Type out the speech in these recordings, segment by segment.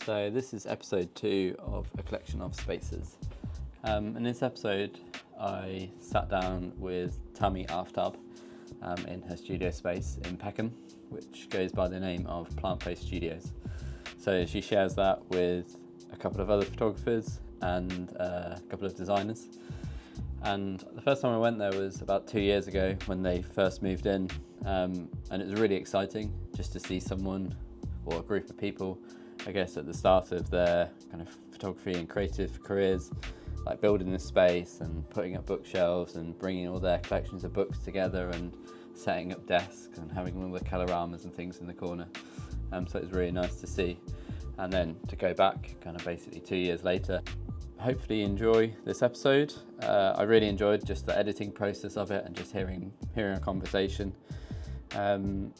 So this is episode 2 of a collection of spaces. In this episode, I sat down with Tami Aftab in her studio space in Peckham, which goes by the name of Plant-Based Studios. So she shares that with a couple of other photographers and a couple of designers. And the first time I went there was about 2 years ago when they first moved in, and it was really exciting just to see someone or a group of people, I guess, at the start of their kind of photography and creative careers, like building this space and putting up bookshelves and bringing all their collections of books together and setting up desks and having all the coloramas and things in the corner. So it was really nice to see. And then to go back kind of basically 2 years later. Hopefully you enjoy this episode. I really enjoyed just the editing process of it and just hearing a conversation. So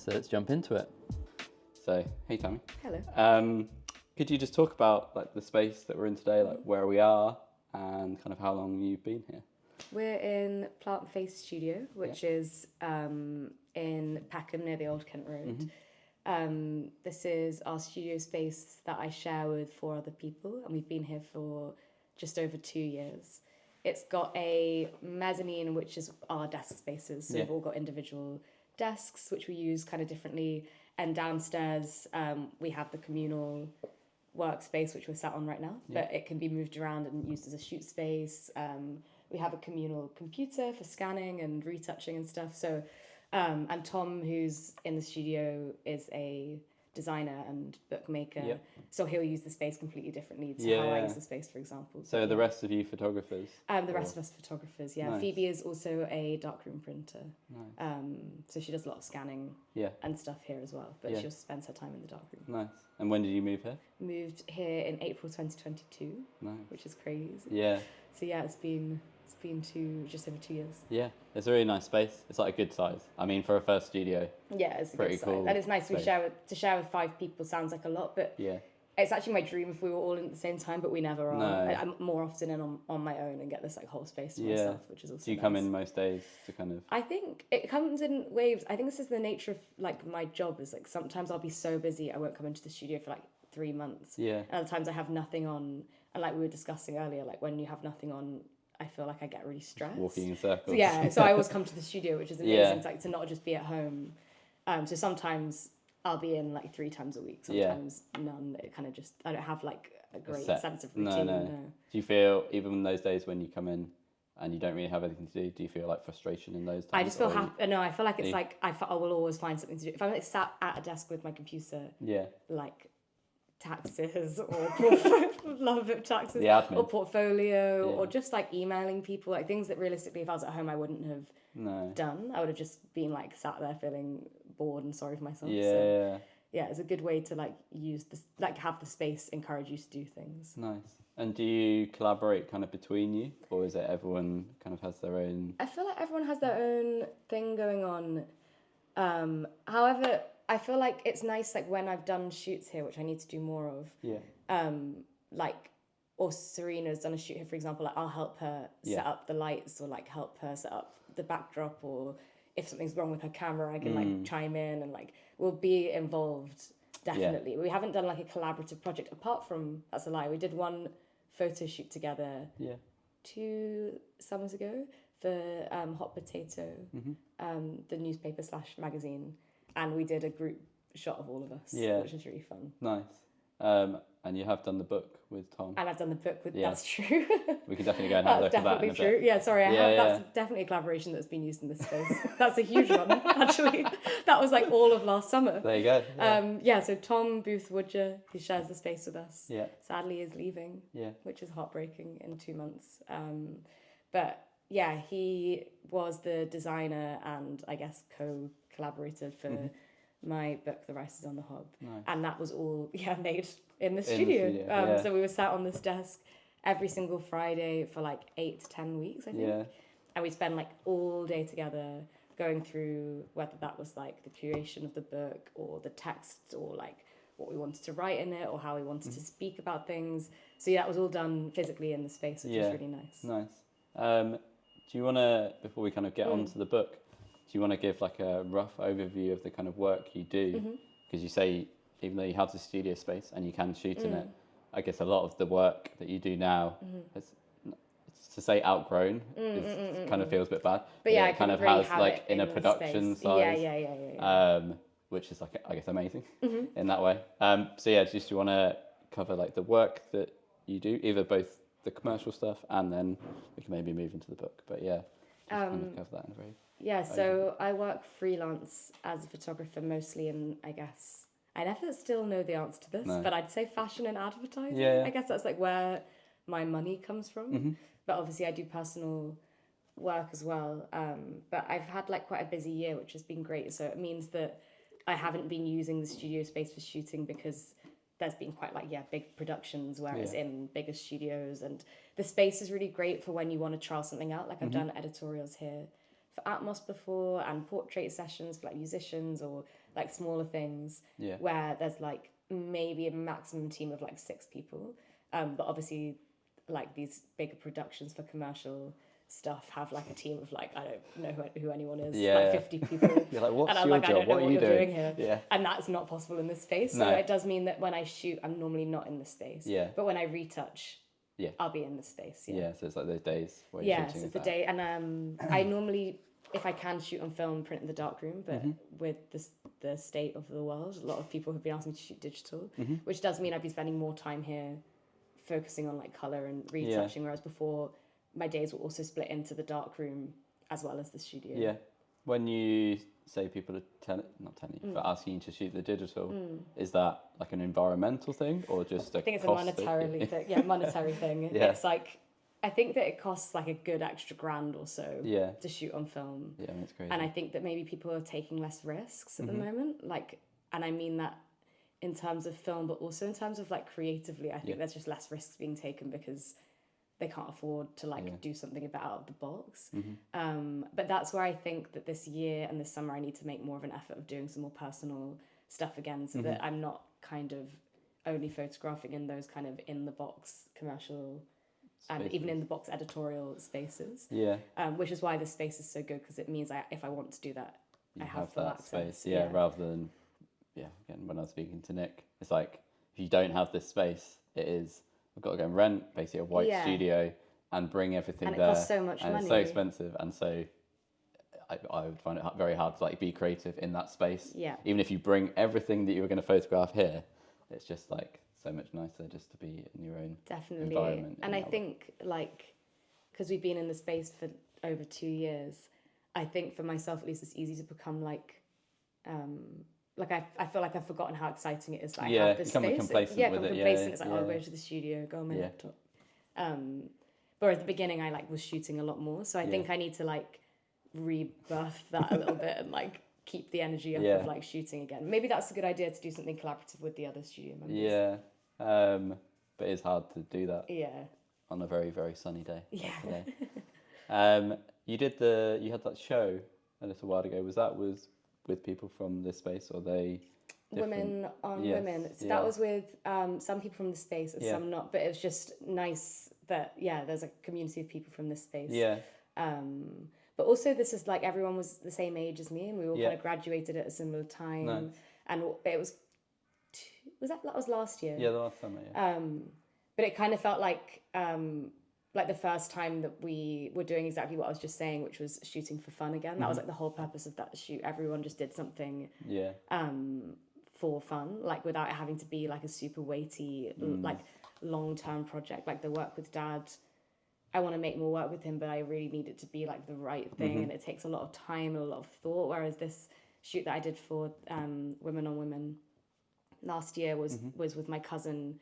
let's jump into it. So, hey Tami. Hello. Could you just talk about like the space that we're in today, like where we are and kind of how long you've been here? We're in Plant-Based Studio, which is in Peckham near the Old Kent Road. This is our studio space that I share with 4 other people, and we've been here for just over 2 years. It's got a mezzanine, which is our desk spaces. So we've all got individual desks, which we use kind of differently. And downstairs, we have the communal workspace, which we're sat on right now, but it can be moved around and used as a shoot space. We have a communal computer for scanning and retouching and stuff. So, and Tom, who's in the studio, is a designer and bookmaker. So he'll use the space completely differently to how I use the space, for example. So the rest of you photographers? The rest of us photographers, yeah. Nice. Phoebe is also a darkroom printer. Nice. So she does a lot of scanning and stuff here as well, but she also spends her time in the darkroom. Nice. And when did you move here? Moved here in April 2022, which is crazy. Yeah. So yeah, it's been just over 2 years. Yeah, it's a really nice space. It's like a good size. I mean, for a first studio. Yeah, it's a pretty good cool size. And it's nice space. to share with 5 people sounds like a lot, but it's actually my dream if we were all in at the same time, but we never are. No. I'm more often in on my own and get this like whole space to myself, which is also Do you come in most days to kind of... I think it comes in waves. I think this is the nature of like my job is like sometimes I'll be so busy I won't come into the studio for like 3 months. Yeah. And other times I have nothing on, and like we were discussing earlier, like when you have nothing on, I feel like I get really stressed. Walking in circles. So, yeah, so I always come to the studio, which is amazing. It's like to not just be at home. So sometimes I'll be in like 3 times a week. Sometimes none. It kind of just, I don't have like a great sense of routine. No. Do you feel, even in those days when you come in and you don't really have anything to do you feel like frustration in those times? I just feel happy. No, I feel like it's like I will always find something to do. If I'm like sat at a desk with my computer, like taxes or love a bit of taxes or portfolio or just like emailing people, like things that realistically if I was at home I wouldn't have done. I would have just been like sat there feeling bored and sorry for myself. It's a good way to like use this, like have the space encourage you to do things. Nice. And do you collaborate kind of between you, or is it everyone kind of has their own? I feel like everyone has their own thing going on. However, I feel like it's nice, like when I've done shoots here, which I need to do more of. Like, or Serena's done a shoot here, for example. Like, I'll help her set up the lights, or like help her set up the backdrop, or if something's wrong with her camera, I can like chime in and like we'll be involved. Definitely, we haven't done like a collaborative project apart from that's a lie. We did one photo shoot together. 2 summers ago for Hot Potato, the newspaper / magazine. And we did a group shot of all of us, which was really fun. Nice. And you have done the book with Tom. And I've done the book with, that's true. We can definitely go and have a look at that in a bit. That's definitely true. Yeah, sorry, that's definitely a collaboration that's been used in this space. That's a huge one, actually. That was like all of last summer. There you go. So Tom Booth-Woodger, who shares the space with us, sadly is leaving, which is heartbreaking in 2 months. But yeah, he was the designer and I guess co-collaborator for my book, The Rice is on the Hob. Nice. And that was all made in the studio. So we were sat on this desk every single Friday for like 8 to 10 weeks, I think. And we'd spend like all day together going through whether that was like the curation of the book or the text or like what we wanted to write in it or how we wanted to speak about things. So that was all done physically in the space, which was really nice. Nice. Do you want to, before we kind of get on to the book, do you want to give like a rough overview of the kind of work you do? Because you say even though you have the studio space and you can shoot in it, I guess a lot of the work that you do now has, to say outgrown kind of feels a bit bad. But yeah, it kind of really has like in a the production space. size. Yeah. Which is like, I guess, amazing in that way. So yeah, just you want to cover like the work that you do, either both the commercial stuff and then we can maybe move into the book. But yeah, just kind of cover that in a very... Yeah, so I work freelance as a photographer mostly in, I guess, I never still know the answer to this, but I'd say fashion and advertising. Yeah. I guess that's like where my money comes from. But obviously I do personal work as well. But I've had like quite a busy year, which has been great. So it means that I haven't been using the studio space for shooting because there's been quite like, big productions where it's in bigger studios. And the space is really great for when you want to try something out. Like I've done editorials here for Atmos before and portrait sessions for like musicians or like smaller things where there's like maybe a maximum team of like 6 people. But obviously like these bigger productions for commercial stuff have like a team of like, I don't know who anyone is, like 50 people. You're like, what's and I'm your like, job? I don't know what what are you you're doing here. Yeah. And that's not possible in this space. So No. it does mean that when I shoot, I'm normally not in the space. Yeah. But when I retouch, I'll be in the space. Yeah, so it's like those days where you're shooting. Yeah, so it's the day. And I normally, if I can shoot on film, print in the darkroom, but with the state of the world, a lot of people have been asking me to shoot digital, which does mean I'd be spending more time here focusing on like colour and retouching, whereas before my days were also split into the darkroom as well as the studio. Yeah. When you say people are not telling you, but asking you to shoot the digital, is that like an environmental thing or just I think it's a monetary thing. Yeah, monetary thing. It's like, I think that it costs like a good extra $1,000 or so to shoot on film. Yeah, that's crazy. And I think that maybe people are taking less risks at the moment. Like, and I mean that in terms of film, but also in terms of like creatively, I think there's just less risks being taken because they can't afford to like do something a bit out of the box. But that's where I think that this year and this summer I need to make more of an effort of doing some more personal stuff again so that I'm not kind of only photographing in those kind of in the box commercial and even in the box editorial spaces. Yeah. Which is why this space is so good because it means if I want to do that, I have full that access. Space. Yeah, rather than again when I was speaking to Nick, it's like if you don't have this space, it is I've got to go and rent basically a white studio and bring everything and there. It costs so much money. It's so expensive, and so I would find it very hard to like be creative in that space. Yeah. Even if you bring everything that you were going to photograph here, it's just like so much nicer just to be in your own environment. And I think like because we've been in the space for over 2 years, I think for myself at least it's easy to become like I feel like I've forgotten how exciting it is. Like I have this space. Complacent with it. Complacent. It's like I'll go to the studio, go on my laptop. But at the beginning, I like was shooting a lot more. So I think I need to like rebirth that a little bit and like keep the energy up of like shooting again. Maybe that's a good idea to do something collaborative with the other studio members. Yeah, but it's hard to do that. Yeah. On a very very sunny day. Yeah. Like today. You had that show a little while ago. Was that with people from this space or they different? Women on women. So that was with some people from the space and some not, but it was just nice that there's a community of people from this space. Yeah. But also this is like everyone was the same age as me and we all kind of graduated at a similar time. Nice. And it was that was last year. Yeah, the last summer. Yeah. But it kind of felt like the first time that we were doing exactly what I was just saying, which was shooting for fun again. That was like the whole purpose of that shoot. Everyone just did something for fun, like without it having to be like a super weighty, like long-term project. Like the work with Dad, I want to make more work with him, but I really need it to be like the right thing. And it takes a lot of time and a lot of thought. Whereas this shoot that I did for Women on Women last year was with my cousin.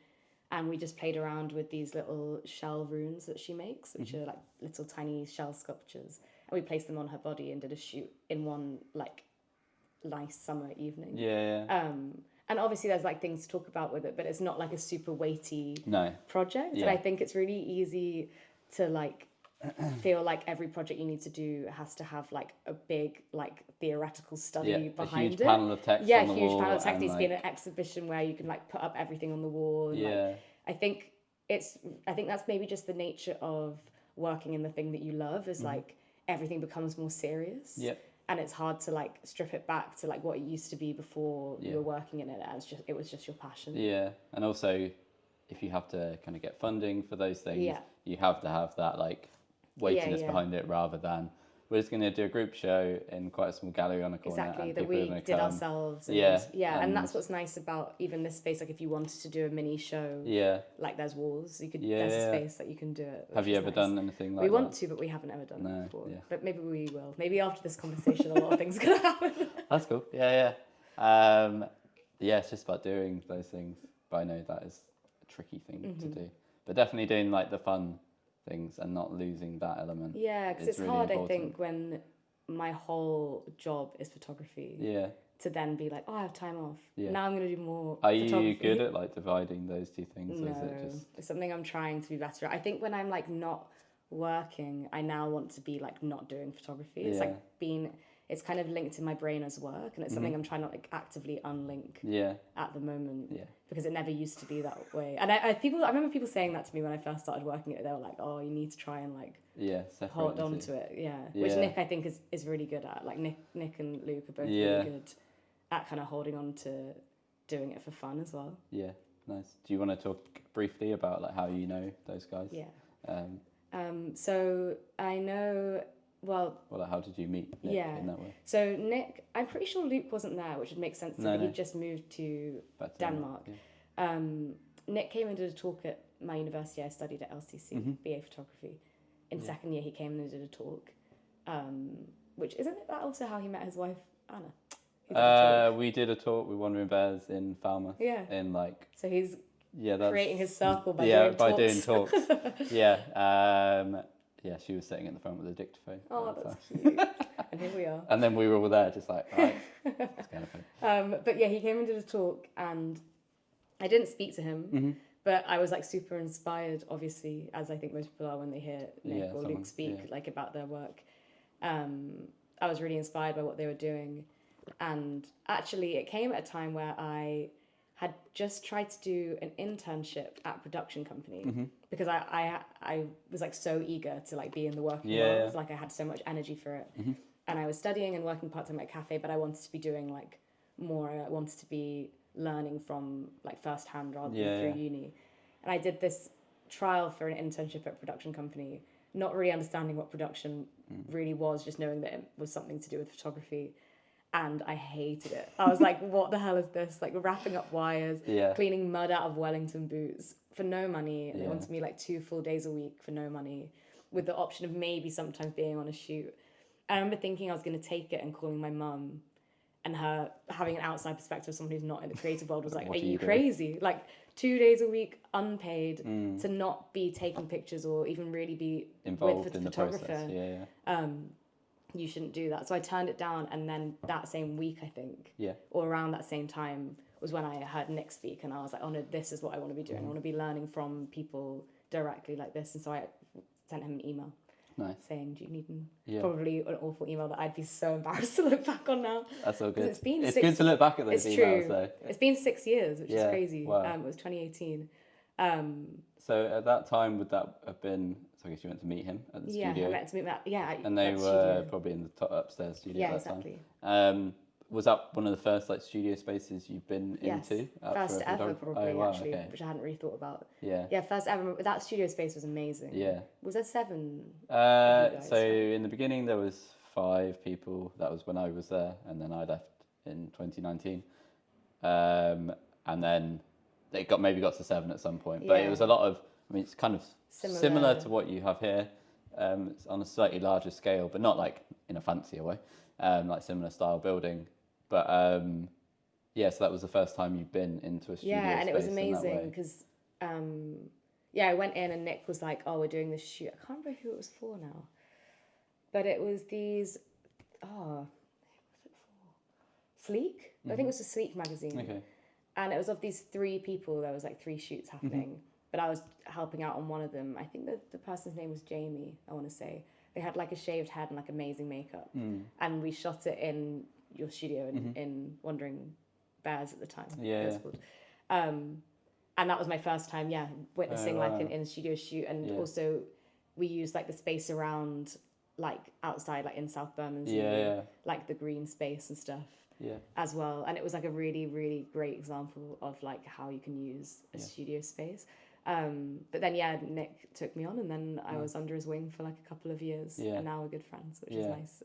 And we just played around with these little shell runes that she makes, which are like little tiny shell sculptures. And we placed them on her body and did a shoot in one like nice summer evening. Yeah. And obviously there's like things to talk about with it, but it's not like a super weighty project. Yeah. And I think it's really easy to like feel like every project you need to do has to have like a big like theoretical study behind it. A huge panel of text on the wall. Yeah, huge panel of text needs to be in an exhibition where you can like put up everything on the wall. And, like, I think that's maybe just the nature of working in the thing that you love is like everything becomes more serious. Yep. and it's hard to like strip it back to like what it used to be before you were working in it. It was just your passion. Yeah, and also if you have to kind of get funding for those things, you have to have that like weightiness behind it, rather than we're just going to do a group show in quite a small gallery on a corner. Exactly, and that we did ourselves. And, and that's what's nice about even this space. Like if you wanted to do a mini show, like there's walls, you could. There's a space that you can do it. Have you ever done anything like that? We want to, but we haven't ever done it before. But maybe we will. Maybe after this conversation, a lot of things are gonna happen. That's cool. Yeah. It's just about doing those things. But I know that is a tricky thing to do. But definitely doing like the fun things and not losing that element. Yeah, because it's really hard, important. I think, when my whole job is photography. Yeah. To then be like, oh, I have time off. Yeah. Now I'm going to do more Are you good at like dividing those two things? No, or is it just... it's something I'm trying to be better at. I think when I'm like not working, I now want to be like not doing photography. It's like it's kind of linked in my brain as work, and it's something I'm trying to like actively unlink at the moment because it never used to be that way. And I remember people saying that to me when I first started working it. They were like, oh, you need to try and like hold on to it. Which Nick I think is really good at. Like Nick and Luke are both really good at kind of holding on to doing it for fun as well. Yeah, nice. Do you want to talk briefly about like how you know those guys? So I know. Well, how did you meet Nick in that way? So Nick, I'm pretty sure Luke wasn't there, which would make sense. He just moved to Denmark. Yeah. Nick came and did a talk at my university. I studied at LCC, BA photography. In second year, he came and did a talk. Which isn't that also how he met his wife Anna? We did a talk with Wandering Bears in Falmouth. Yeah. In like. So he's creating his circle by doing talks. Yeah, she was sitting in the front with a dictaphone. Oh, that's cute. And here we are. And then we were all there, just like, all right, it's kind of fun. But yeah, he came and did a talk, and I didn't speak to him, but I was like super inspired, obviously, as I think most people are when they hear Nick or Luke speak like about their work. I was really inspired by what they were doing, and actually, it came at a time where I had just tried to do an internship at a production company because I was like so eager to like be in the working world, like I had so much energy for it, and I was studying and working part-time at a cafe, but I wanted to be doing like more. I wanted to be learning from like first-hand rather than through uni, and I did this trial for an internship at a production company, not really understanding what production really was, just knowing that it was something to do with photography. And I hated it. I was like, what the hell is this? Like wrapping up wires, cleaning mud out of Wellington boots for no money. And they wanted me like 2 full days a week for no money, with the option of maybe sometimes being on a shoot. I remember thinking I was going to take it and calling my mum, and her having an outside perspective of someone who's not in the creative world was like, are you crazy? Like 2 days a week unpaid to not be taking pictures or even really be involved with in the photographer. process. You shouldn't do that. So I turned it down, and then that same week, I think, or around that same time, was when I heard Nick speak, and I was like, oh no, this is what I want to be doing. I want to be learning from people directly like this. And so I sent him an email saying, do you need probably an awful email that I'd be so embarrassed to look back on now. That's all good. It's good to look back at those emails, though. It's been 6 years, which is crazy. Wow. It was 2018. So at that time, would that have been... So I guess you went to meet him at the studio. Yeah, I went to meet him and they were probably in the top upstairs studio at that time. Was that one of the first like studio spaces you've been into? First ever, probably, which I hadn't really thought about. Yeah, first ever. That studio space was amazing. Yeah. Was there 7? So in the beginning there was 5 people. That was when I was there, and then I left in 2019. And then it maybe got to 7 at some point, but it was a lot of. I mean, it's kind of similar to what you have here. It's on a slightly larger scale, but not like in a fancier way, like similar style building. But so that was the first time you've been into a studio. Yeah, and it was amazing because I went in and Nick was like, "Oh, we're doing this shoot." I can't remember who it was for now, but it was these. Oh, who was it for? Sleek. I think it was a Sleek magazine. Okay. And it was of these 3 people. There was like 3 shoots happening. But I was helping out on one of them. I think the person's name was Jamie, I want to say. They had like a shaved head and like amazing makeup. And we shot it in your studio in Wandering Bears at the time. It was called. And that was my first time, witnessing like an in-studio shoot. And also we used like the space around like outside, like in South Bermondsey, Yeah. like the green space and stuff Yeah. as well. And it was like a really, really great example of like how you can use a studio space. But then, Nick took me on, and then I was under his wing for like a couple of years, and now we're good friends, which is nice.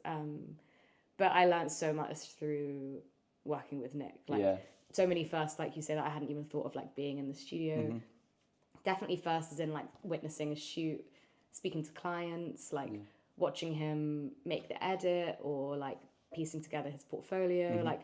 But I learned so much through working with Nick. Like so many firsts, like you say, that I hadn't even thought of, like being in the studio. Definitely first as in like witnessing a shoot, speaking to clients, like watching him make the edit, or like piecing together his portfolio. Like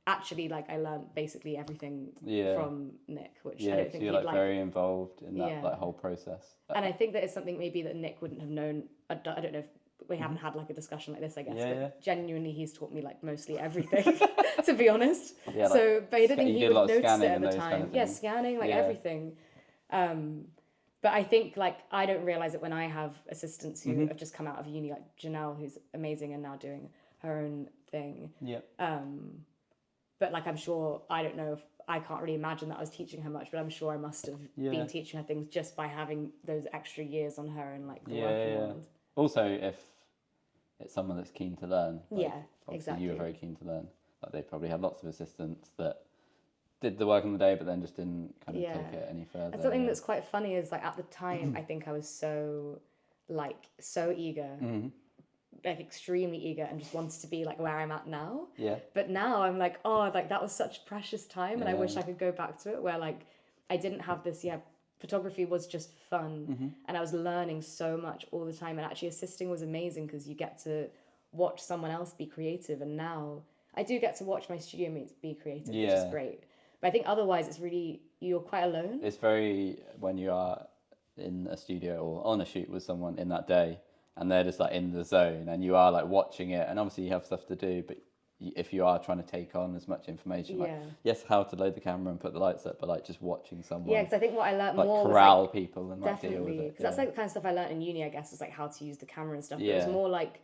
actually, like I learned basically everything from Nick, which I don't think so you're he'd like very involved in that like whole process. And I think that it's something maybe that Nick wouldn't have known. I don't know if we haven't had like a discussion like this, I guess, but genuinely he's taught me like mostly everything, to be honest. Yeah, so, like, but I don't think he would notice it at the kind time. of Scanning, like everything. But I think like I don't realize it when I have assistants who have just come out of uni, like Janelle, who's amazing and now doing her own thing. Yeah. But like I'm sure, I don't know if I can't really imagine that I was teaching her much, but I'm sure I must have been teaching her things just by having those extra years on her in like the working world. Also, if it's someone that's keen to learn, like, exactly. You were very keen to learn. Like they probably had lots of assistants that did the work in the day, but then just didn't kind of take it any further. And something that's quite funny is like at the time, I think I was so eager, like extremely eager, and just wanted to be like where I'm at now. Yeah. But now I'm like, oh, like that was such precious time, and I wish I could go back to it where like I didn't have this. Photography was just fun, and I was learning so much all the time, and actually assisting was amazing because you get to watch someone else be creative, and now I do get to watch my studio mates be creative, which is great. But I think otherwise it's really, you're quite alone. It's very, when you are in a studio or on a shoot with someone in that day and they're just like in the zone and you are like watching it, and obviously you have stuff to do, but if you are trying to take on as much information, like yes, how to load the camera and put the lights up, but like just watching someone. Yeah, because I think what I learned like more corral was like, people and like deal with it. Because that's like the kind of stuff I learned in uni, I guess, was like how to use the camera and stuff. But it was more like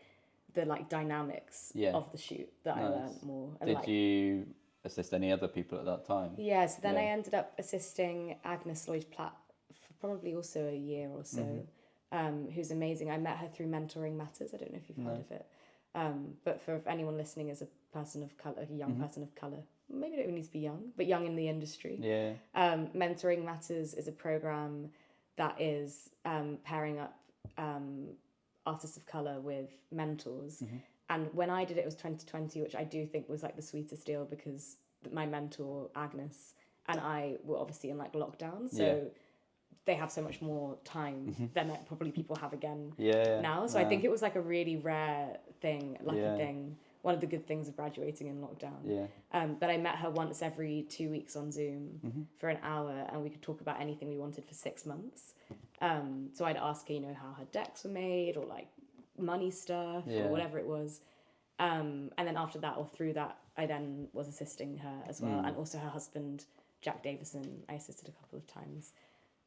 the like dynamics of the shoot that I learned more. And Did you assist any other people at that time? Yeah, so then I ended up assisting Agnes Lloyd-Platt for probably also a year or so, who's amazing. I met her through Mentoring Matters. I don't know if you've heard of it. But for if anyone listening is a person of colour, a young person of colour, maybe it don't even need to be young, but young in the industry. Yeah. Mentoring Matters is a programme that is pairing up artists of colour with mentors. And when I did it, it was 2020, which I do think was like the sweetest deal because my mentor, Agnes, and I were obviously in like lockdown. So they have so much more time than like, probably people have again now. So I think it was like a really rare thing, lucky thing. One of the good things of graduating in lockdown. But I met her once every 2 weeks on Zoom for an hour, and we could talk about anything we wanted for 6 months. So I'd ask her, how her decks were made, or like money stuff, or whatever it was. And then after that, or through that, I then was assisting her as well. And also her husband, Jack Davison, I assisted a couple of times.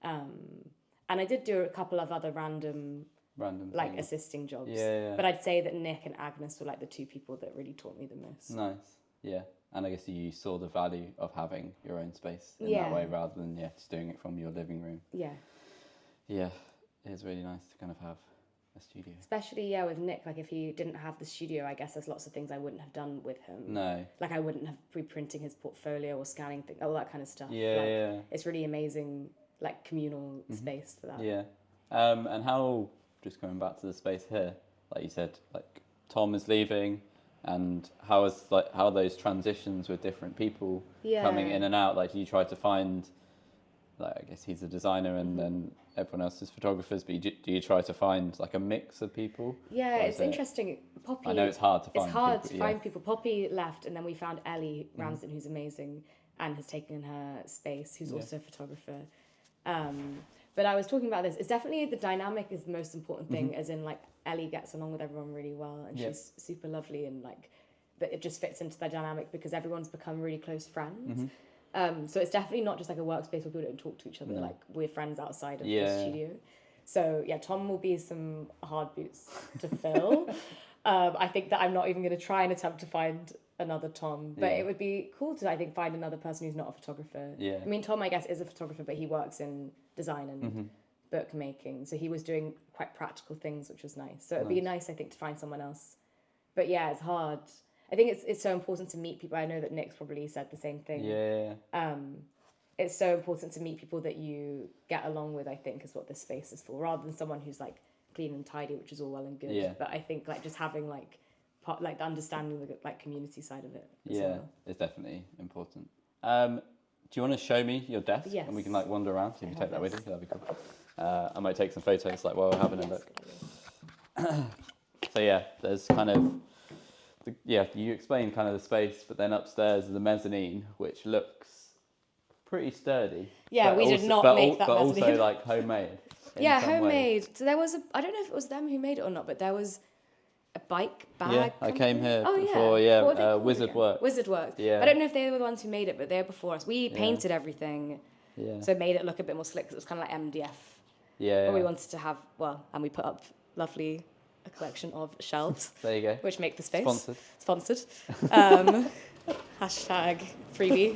And I did do a couple of other random like things. Assisting jobs. But I'd say that Nick and Agnes were like the two people that really taught me the most. Nice. Yeah. And I guess you saw the value of having your own space in that way rather than just doing it from your living room. Yeah, it's really nice to kind of have a studio. Especially, with Nick, like if he didn't have the studio, I guess there's lots of things I wouldn't have done with him. No. Like I wouldn't have pre-printing his portfolio or scanning things, all that kind of stuff. It's really amazing, like communal space for that. Yeah. And how, just going back to the space here, like you said, like Tom is leaving, and how are those transitions with different people coming in and out? Like you try to find, like I guess he's a designer and then everyone else is photographers, but do you try to find like a mix of people? Yeah, it's interesting. Poppy, I know it's hard to find. It's hard to find people. Poppy left, and then we found Ellie Ramsden, who's amazing and has taken her space, who's also a photographer. But I was talking about this. It's definitely the dynamic is the most important thing, as in like Ellie gets along with everyone really well, and she's super lovely, and like, but it just fits into the dynamic because everyone's become really close friends. So it's definitely not just like a workspace where people don't talk to each other. Like we're friends outside of the studio. So Tom will be some hard boots to fill. I think that I'm not even going to try and attempt to find another Tom, but it would be cool to, I think, find another person who's not a photographer. I mean, Tom, I guess, is a photographer, but he works in design and bookmaking. So he was doing quite practical things, which was nice. So it'd be nice, I think, to find someone else. But yeah, it's hard. I think it's so important to meet people. I know that Nick's probably said the same thing. Yeah. It's so important to meet people that you get along with, I think, is what this space is for, rather than someone who's like clean and tidy, which is all well and good. Yeah. But I think like just having like the understanding the like community side of it as Yeah, well. it's definitely important. Do you want to show me your desk? Yes. And we can like wander around. If you take that with you, this. that'd be cool. I might take some photos like while we're having a Yes, look. So yeah, there's kind of, you explained kind of the space, but then upstairs is the mezzanine, which looks pretty sturdy. Yeah, we did not make that but mezzanine. also like homemade. Yeah, homemade. So there was I don't know if it was them who made it or not, but there was a bike bag. Yeah, I came here Oh, before. yeah. What were they Yeah, called Wizard again? Work. Wizard Work. Yeah. I don't know if they were the ones who made it, but they were before us. We painted everything, Yeah. so it made it look a bit more slick. 'Cause it was kind of like MDF. Yeah. But we wanted to have and we put up a collection of shelves. There you go. Which make the space. Sponsored. Hashtag freebie.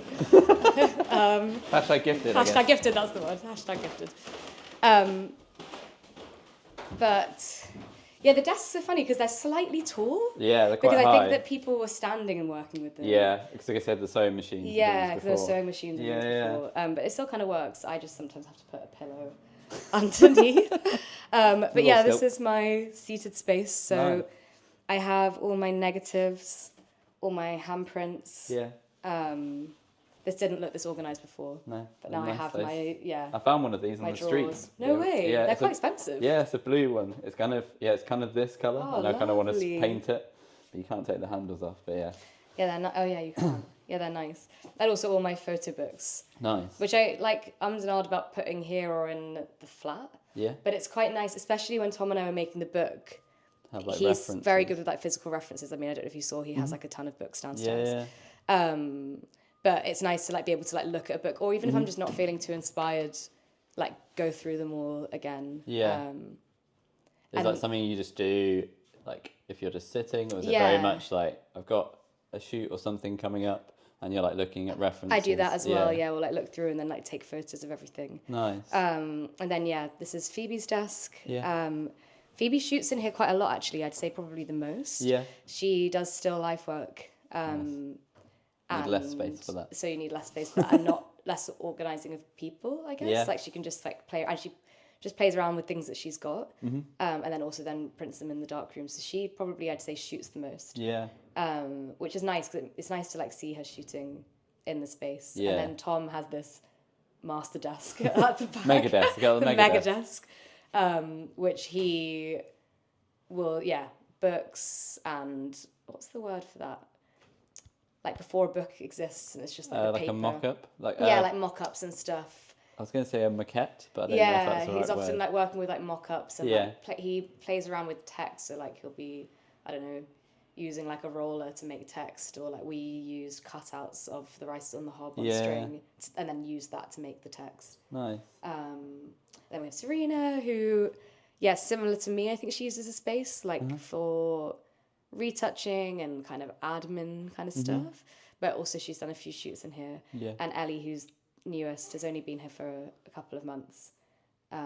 Hashtag gifted. I guess. Hashtag gifted, that's the word. Hashtag gifted. But yeah, the desks are funny because they're slightly tall. Yeah, they're quite Because high. I think that people were standing and working with them. Yeah, because like I said, the sewing machines. Yeah, because there were before. sewing machines and Yeah, things yeah. before. But it still kind of works. I just sometimes have to put a pillow underneath. But yeah, this is my seated space. So Nice. I have all my negatives, all my handprints. Yeah. This didn't look this organised before. No. But now I nice have space. my I found one of these on my the drawers. street. No way. Yeah, They're it's quite expensive. Yeah, it's a blue one. It's kind of this colour, Oh, and I kind of want to lovely. paint it, but you can't take the handles off. But yeah, Yeah, they're oh yeah, you can. Yeah, they're nice. And also all my photo books, nice. which I like. I'm and ahh'd about putting here or in the flat. Yeah, But it's quite nice, especially when Tom and I were making the book. have like He's references. very good with like physical references. I mean, I don't know if you saw, he has like a ton of books downstairs. Yeah, But it's nice to like be able to like look at a book, or even if I'm just not feeling too inspired, like go through them all again. Yeah. Is that something you just do, like if you're just sitting, or is it very much like I've got a shoot or something coming up, and you're like looking at references? I do that as well. Yeah, we'll like look through and then like take photos of everything. Nice. And then this is Phoebe's desk. Yeah. Phoebe shoots in here quite a lot, actually. I'd say probably the most. Yeah. She does still life work. Need less space for that. So you need less space for that, and not less organising of people, I guess. Yeah. Like she can just like play, and she just plays around with things that she's got, and then also then prints them in the dark room. So she probably, I'd say, shoots the most. Yeah. Which is nice because it's nice to like see her shooting in the space. Yeah. And then Tom has this master desk at the back. Mega desk. Got the mega desk, which he will, books and what's the word for that? Like before a book exists and it's just like a like paper. a mock-up. Like like mock-ups and stuff. I was going to say a maquette, but I don't know if that's the right he's often word. like working with like mock-ups and Yeah. like he plays around with text. So like he'll be, I don't know, using like a roller to make text, or like we used cutouts of the Rice on the Hob on string and then use that to make the text. Nice. Then we have Serena, who, similar to me, I think she uses a space like for retouching and kind of admin kind of stuff. But also she's done a few shoots in here. Yeah. And Ellie, who's newest, has only been here for a couple of months. I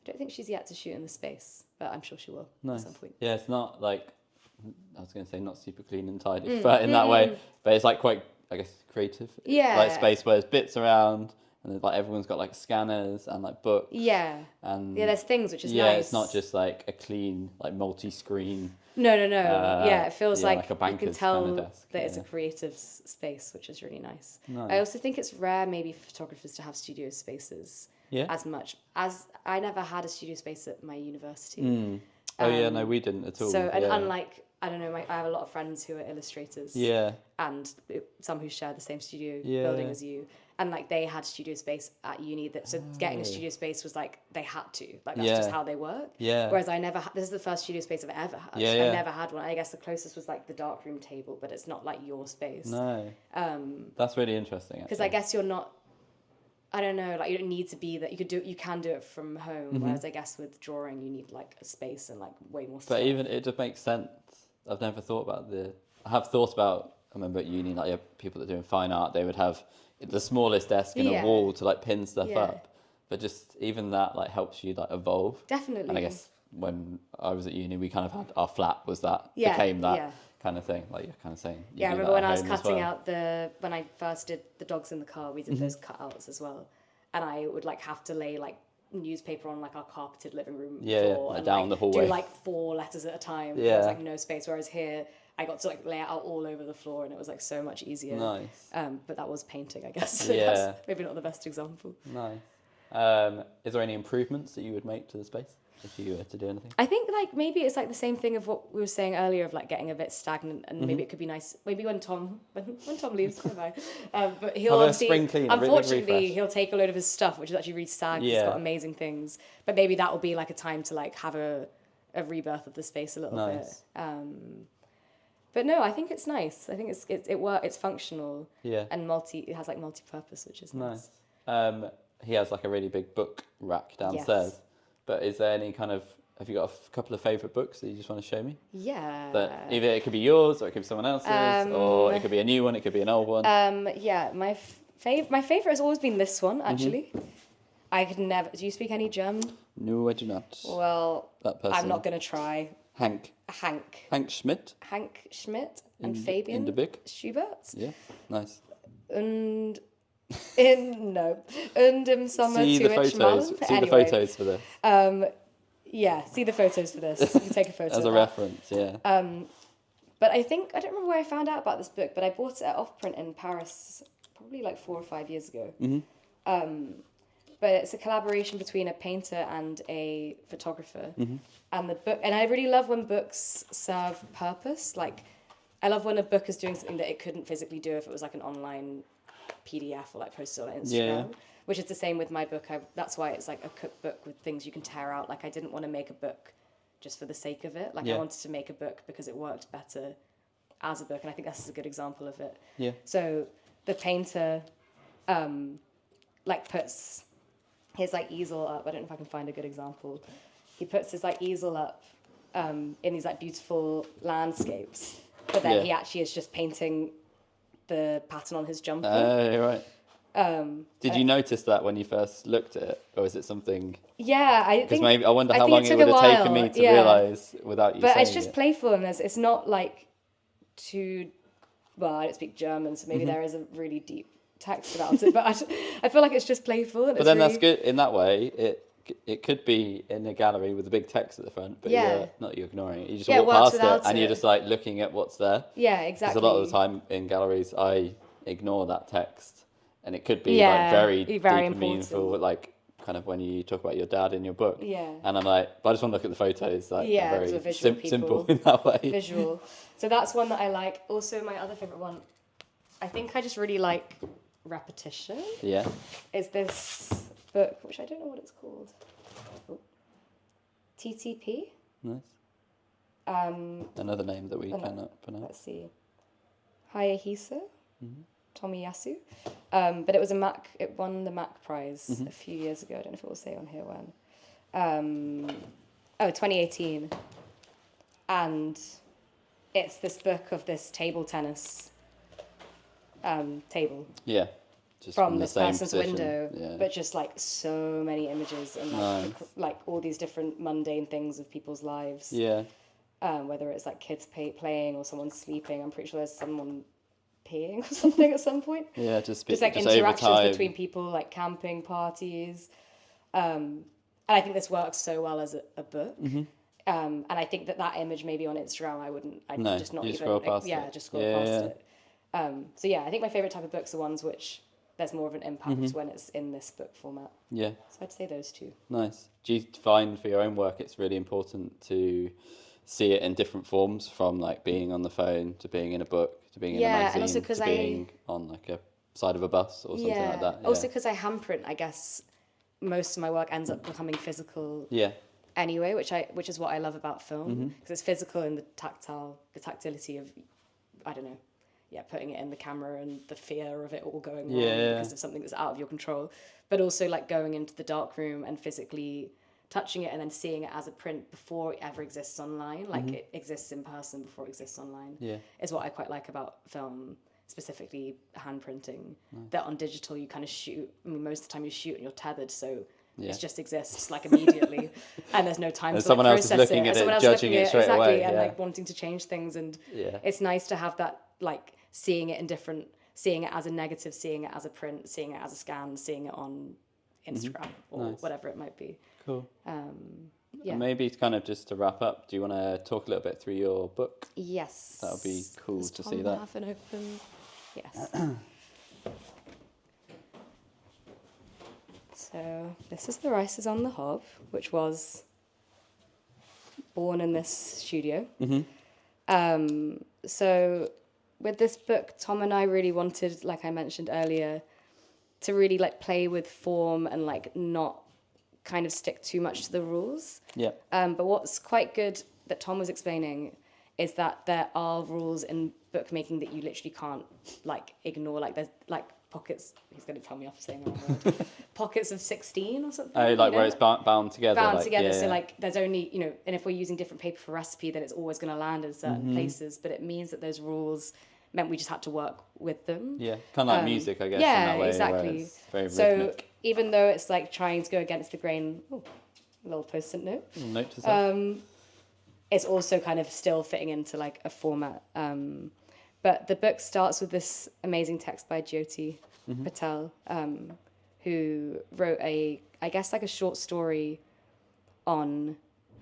don't think she's yet to shoot in the space, but I'm sure she will at some point. Yeah, it's not like, I was going to say not super clean and tidy, but in that way, but it's like quite, I guess, creative. Yeah. Like space where there's bits around, and there's like everyone's got like scanners and like books. Yeah. And there's things, which is nice. Yeah, it's not just like a clean, like multi-screen. No. It feels like like a you can banker's tell kind of desk, that it's a creative space, which is really nice. Nice. I also think it's rare maybe for photographers to have studio spaces as much. As I never had a studio space at my university. No, we didn't at all. So, and unlike, I don't know, I have a lot of friends who are illustrators. Yeah. And some who share the same studio Yeah. building as you. And like they had studio space at uni, so getting a studio space was like they had to, like that's just how they work. Yeah. Whereas I never this is the first studio space I've ever had. Yeah. I never had one. I guess the closest was like the darkroom table, but it's not like your space. No. That's really interesting. Because I guess you're not, I don't know, like you don't need to be that. You can do it from home. Whereas I guess with drawing you need like a space and like way more stuff. But even it just makes sense. I've never thought about I have thought about, I remember at uni, like people that are doing fine art, they would have the smallest desk in a wall to like pin stuff up. but just even that like helps you like evolve. Definitely. And I guess when I was at uni, we kind of had our flat was that became that kind of thing. Like you're kind of saying. I remember when I was cutting out when I first did the dogs in the car, we did those cutouts as well, and I would like have to lay like newspaper on like our carpeted living room floor and down the hallway, do like 4 letters at a time. There was like no space. Whereas here, I got to like lay it out all over the floor, and it was like so much easier. Nice. But that was painting, I guess. Yeah. That's maybe not the best example. Nice. Is there any improvements that you would make to the space if you were to do anything? I think like maybe it's like the same thing of what we were saying earlier of like getting a bit stagnant, and maybe it could be nice. Maybe when Tom leaves, bye. But he'll obviously, spring clean, unfortunately, he'll take a load of his stuff, which is actually really sad. He's got amazing things, but maybe that will be like a time to like have a rebirth of the space a little bit. But no, I think it's nice. I think it's functional. Yeah. And it has like multi-purpose, which is nice. He has like a really big book rack downstairs. Yes. But is there any kind of, have you got a couple of favourite books that you just want to show me? Yeah. That either it could be yours or it could be someone else's, or it could be a new one, it could be an old one. Yeah, my favourite has always been this one, actually. I could never, do you speak any German? No, I do not. Well, that person. I'm not going to try. Hank Schmidt and Fabian in the book. Schubert. Yeah, nice. And im Sommer see the photos. See the photos for this. See the photos for this. You take a photo as a reference. Yeah. But I don't remember where I found out about this book, but I bought it at Off-Print in Paris probably like 4 or 5 years ago. But it's a collaboration between a painter and a photographer. And the book, and I really love when books serve purpose. Like, I love when a book is doing something that it couldn't physically do if it was like an online PDF or like posted on Instagram. Which is the same with my book. That's why it's like a cookbook with things you can tear out. Like, I didn't want to make a book just for the sake of it. Like, I wanted to make a book because it worked better as a book, and I think this is a good example of it. Yeah. So the painter, like puts his like easel up. I don't know if I can find a good example. He puts his like easel up in these like beautiful landscapes, but then he actually is just painting the pattern on his jumper. Oh, right. Did you notice that when you first looked at it, or is it something? Yeah, I think. Because maybe I wonder how long it would have taken me to realise without you. But saying it's just playfulness. It's not like too. Well, I don't speak German, so maybe there is a really deep text about it. But I feel like it's just playful. And but then that's good in that way. It could be in a gallery with a big text at the front, but you're ignoring it. You just walk past it and you're just like looking at what's there. Yeah, exactly. Because a lot of the time in galleries, I ignore that text, and it could be like very deep and meaningful, like kind of when you talk about your dad in your book. Yeah. And I'm like, but I just want to look at the photos. Like, very simple in that way. Visual. So that's one that I like. Also, my other favorite one, I think I just really like repetition. Yeah. Is this book, which I don't know what it's called. TTP. Nice. Another name that we cannot pronounce. Let's see. Hayahisa. Tomiyasu. But it won the Mac Prize a few years ago. I don't know if it will say on here when. 2018. And it's this book of this table tennis table. Yeah. Just from this person's window, but just like so many images and like all these different mundane things of people's lives. Yeah. Whether it's like kids playing or someone sleeping, I'm pretty sure there's someone peeing or something at some point. Yeah, just like interactions between people, like camping parties. And I think this works so well as a book. And I think that image maybe on Instagram, I'd just not even scroll past it. Just scroll past it. So I think my favorite type of books are ones which there's more of an impact when it's in this book format. Yeah. So I'd say those two. Nice. Do you find for your own work it's really important to see it in different forms, from like being on the phone to being in a book to being in a magazine and also to being on like a side of a bus or something like that? Yeah. Also because I handprint, I guess most of my work ends up becoming physical. Yeah. Anyway, which is what I love about film, because it's physical in the tactility of, I don't know. Yeah, putting it in the camera and the fear of it all going wrong because of something that's out of your control. But also like going into the dark room and physically touching it and then seeing it as a print before it ever exists online. Like it exists in person before it exists online. Yeah. Is what I quite like about film. specifically hand printing, that on digital you kind of shoot. I mean, most of the time you shoot and you're tethered, so it just exists like immediately, and there's no time to someone like, else is process looking it. at it, judging it straight exactly, away, and like wanting to change things, and it's nice to have that, like seeing it in different, seeing it as a negative, seeing it as a print, seeing it as a scan, seeing it on Instagram or whatever it might be. Cool. Yeah. And maybe kind of just to wrap up, do you want to talk a little bit through your book? Yes. That would be cool Does to Tom see that. have an open? Yes. So this is The Rices on the Hob, which was born in this studio. So with this book, Tom and I really wanted, like I mentioned earlier, to really like play with form and like not kind of stick too much to the rules. Yeah. But what's quite good that Tom was explaining is that there are rules in bookmaking that you literally can't like ignore. Like there's like pockets. He's going to tell me off saying that word. Pockets of 16 or something. Oh, like where it's bound together. Bound like, together. So like there's only, you know, and if we're using different paper for recipe, then it's always going to land in certain places. But it means that those rules meant we just had to work with them. Yeah, kind of like music, I guess. Yeah, in that way, exactly. It's very so rhythmic. even though it's like trying to go against the grain, a little post-it note. Note to self. It's also kind of still fitting into like a format. But the book starts with this amazing text by Jyoti Patel, who wrote I guess like a short story on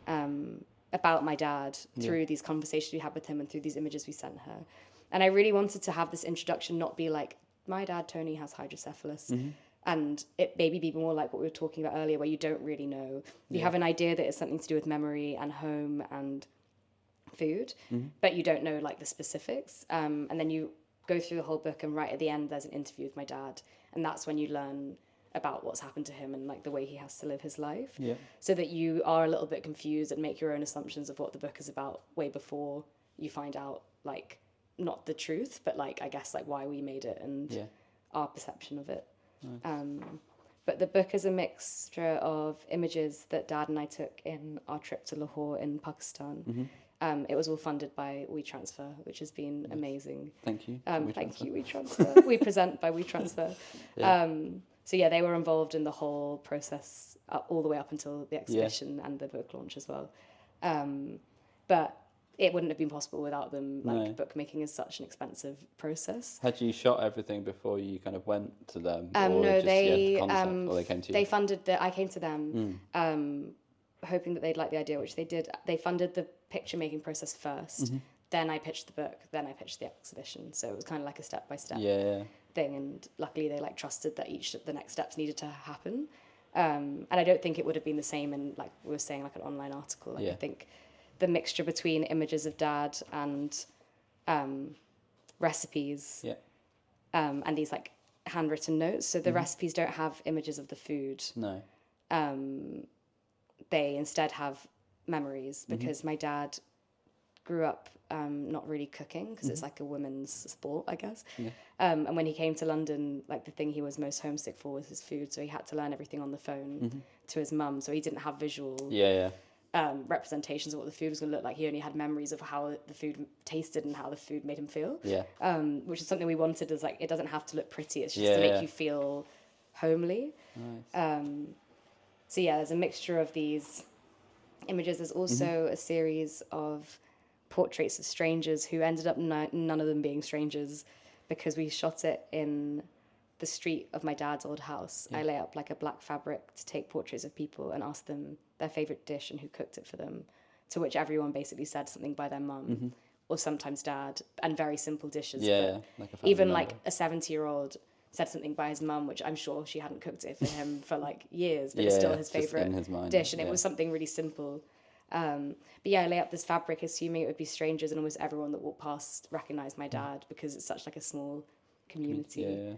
about my dad through these conversations we had with him and through these images we sent her. And I really wanted to have this introduction not be like, my dad, Tony, has hydrocephalus. And it maybe be more like what we were talking about earlier, where you don't really know. You have an idea that it's something to do with memory and home and food, but you don't know like the specifics. And then you go through the whole book, and right at the end, there's an interview with my dad. And that's when you learn about what's happened to him and like the way he has to live his life. Yeah. So that you are a little bit confused and make your own assumptions of what the book is about way before you find out like not the truth, but like I guess like why we made it and our perception of it. Nice. But the book is a mixture of images that Dad and I took in our trip to Lahore in Pakistan. It was all funded by WeTransfer, which has been amazing. Thank you. Thank you, WeTransfer. We present by WeTransfer. So yeah, they were involved in the whole process all the way up until the exhibition and the book launch as well. But it wouldn't have been possible without them. Like bookmaking is such an expensive process. Had you shot everything before you kind of went to them? No, just, they the concept, or they came to you? They funded I came to them, hoping that they'd like the idea, which they did. They funded the picture making process first. Then I pitched the book. Then I pitched the exhibition. So it was kind of like a step by step thing. And luckily, they like trusted that each of the next steps needed to happen. And I don't think it would have been the same in like we were saying like an online article. Like I think the mixture between images of Dad and recipes and these like handwritten notes. So the recipes don't have images of the food. No. They instead have memories because my dad grew up not really cooking because it's like a women's sport, I guess. And when he came to London, like the thing he was most homesick for was his food. So he had to learn everything on the phone to his mum. So he didn't have visual representations of what the food was going to look like. He only had memories of how the food tasted and how the food made him feel. Which is something we wanted, is like, it doesn't have to look pretty. It's just to make you feel homely. Nice. So yeah, there's a mixture of these images. There's also a series of portraits of strangers who ended up none of them being strangers because we shot it in the street of my dad's old house. I lay up like a black fabric to take portraits of people and ask them their favourite dish and who cooked it for them, to which everyone basically said something by their mum or sometimes dad, and very simple dishes. Like a even member. like a 70-year-old said something by his mum, which I'm sure she hadn't cooked it for him for like years, but it's still his favourite dish, and it was something really simple. But yeah, I lay up this fabric assuming it would be strangers, and almost everyone that walked past recognised my dad because it's such like a small community.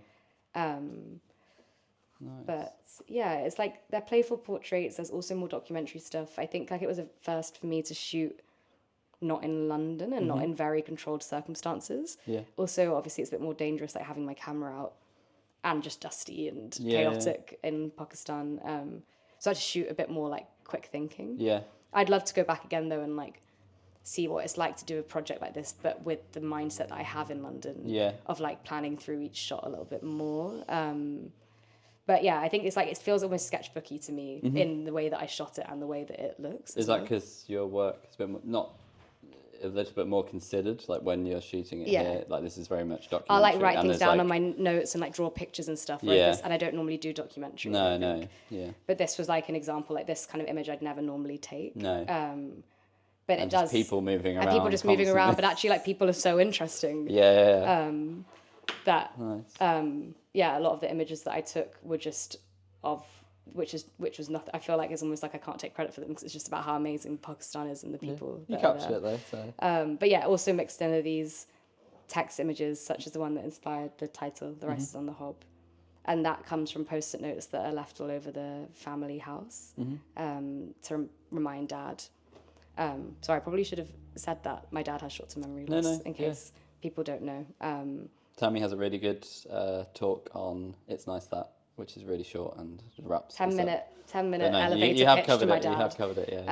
Nice. But yeah, it's like they're playful portraits. There's also more documentary stuff. I think like it was a first for me to shoot not in London and not in very controlled circumstances. Also, obviously, it's a bit more dangerous, like having my camera out and just dusty and chaotic in Pakistan. So I had to shoot a bit more like quick thinking. I'd love to go back again though and like see what it's like to do a project like this, but with the mindset that I have in London, of like planning through each shot a little bit more. But yeah, I think it's like, it feels almost sketchbooky to me in the way that I shot it and the way that it looks. Is that because your work has been not a little bit more considered, like when you're shooting it here? Like this is very much documentary. I like write things down on my notes and like draw pictures and stuff. This, and I don't normally do documentary. But this was like an example, like this kind of image I'd never normally take. But it does. People moving around. And people just moving around, but actually, like, people are so interesting. That a lot of the images that I took were just which was nothing. I feel like it's almost like I can't take credit for them because it's just about how amazing Pakistan is and the people. You captured it though. So. But yeah, also mixed in are these text images, such as the one that inspired the title, "The Rest is on the Hob," and that comes from post-it notes that are left all over the family house to remind Dad. So I probably should have said that my dad has short-term memory loss in case people don't know. Tami has a really good talk on It's Nice That, which is really short and wraps. 10-minute elevator pitch to my dad. You have covered it,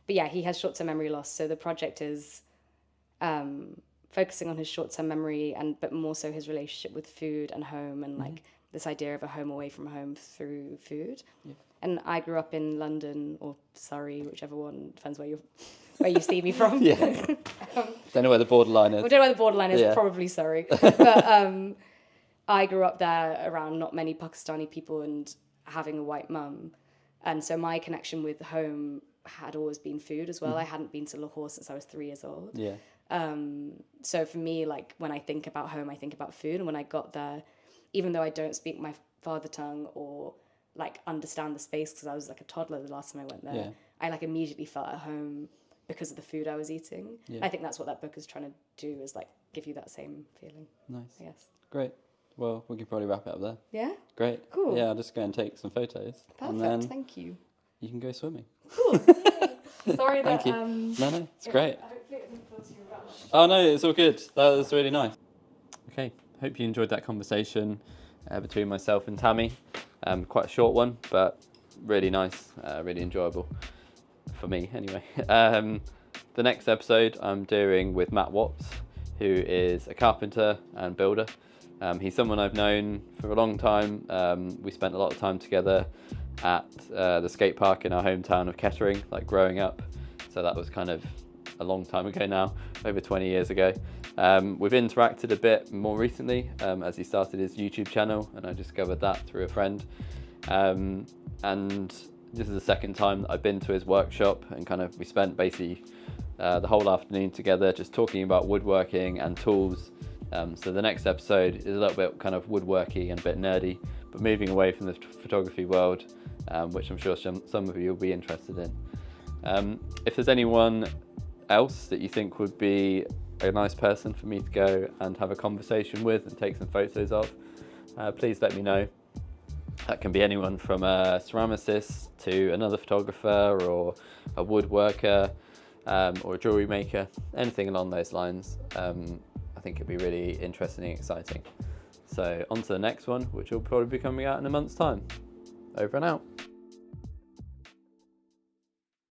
But yeah, he has short-term memory loss. So the project is focusing on his short-term memory but more so his relationship with food and home and like this idea of a home away from home through food. And I grew up in London or Surrey, whichever one, depends where you see me from. Don't know where the borderline is. I don't know where the borderline is, probably Surrey. But I grew up there around not many Pakistani people and having a white mum. And so my connection with home had always been food as well. I hadn't been to Lahore since I was 3 years old. So for me, like when I think about home, I think about food. And when I got there, even though I don't speak my father tongue or like understand the space because I was like a toddler the last time I went there, I like immediately felt at home because of the food I was eating. I think that's what that book is trying to do, is like give you that same feeling. Nice. Yes. Great. Well, we can probably wrap it up there. Yeah? Great. Cool. Yeah, I'll just go and take some photos. Perfect, and then thank you. You can go swimming. Cool. Sorry that... Thank you. No, it's great. Hopefully it didn't feel too rushed. Oh no, it's all good. That was really nice. Okay, hope you enjoyed that conversation between myself and Tami. Quite a short one, but really nice, really enjoyable for me anyway. The next episode I'm doing with Matt Watts, who is a carpenter and builder. He's someone I've known for a long time. We spent a lot of time together at the skate park in our hometown of Kettering, like growing up. So that was kind of a long time ago now, over 20 years ago. We've interacted a bit more recently as he started his YouTube channel, and I discovered that through a friend. And this is the second time that I've been to his workshop, and kind of we spent basically the whole afternoon together just talking about woodworking and tools. So the next episode is a little bit kind of woodworky and a bit nerdy, but moving away from the photography world, which I'm sure some of you will be interested in. If there's anyone else that you think would be a nice person for me to go and have a conversation with and take some photos of, please let me know. That can be anyone from a ceramicist to another photographer or a woodworker or a jewellery maker, anything along those lines. I think it'd be really interesting and exciting. So on to the next one, which will probably be coming out in a month's time. Over and out.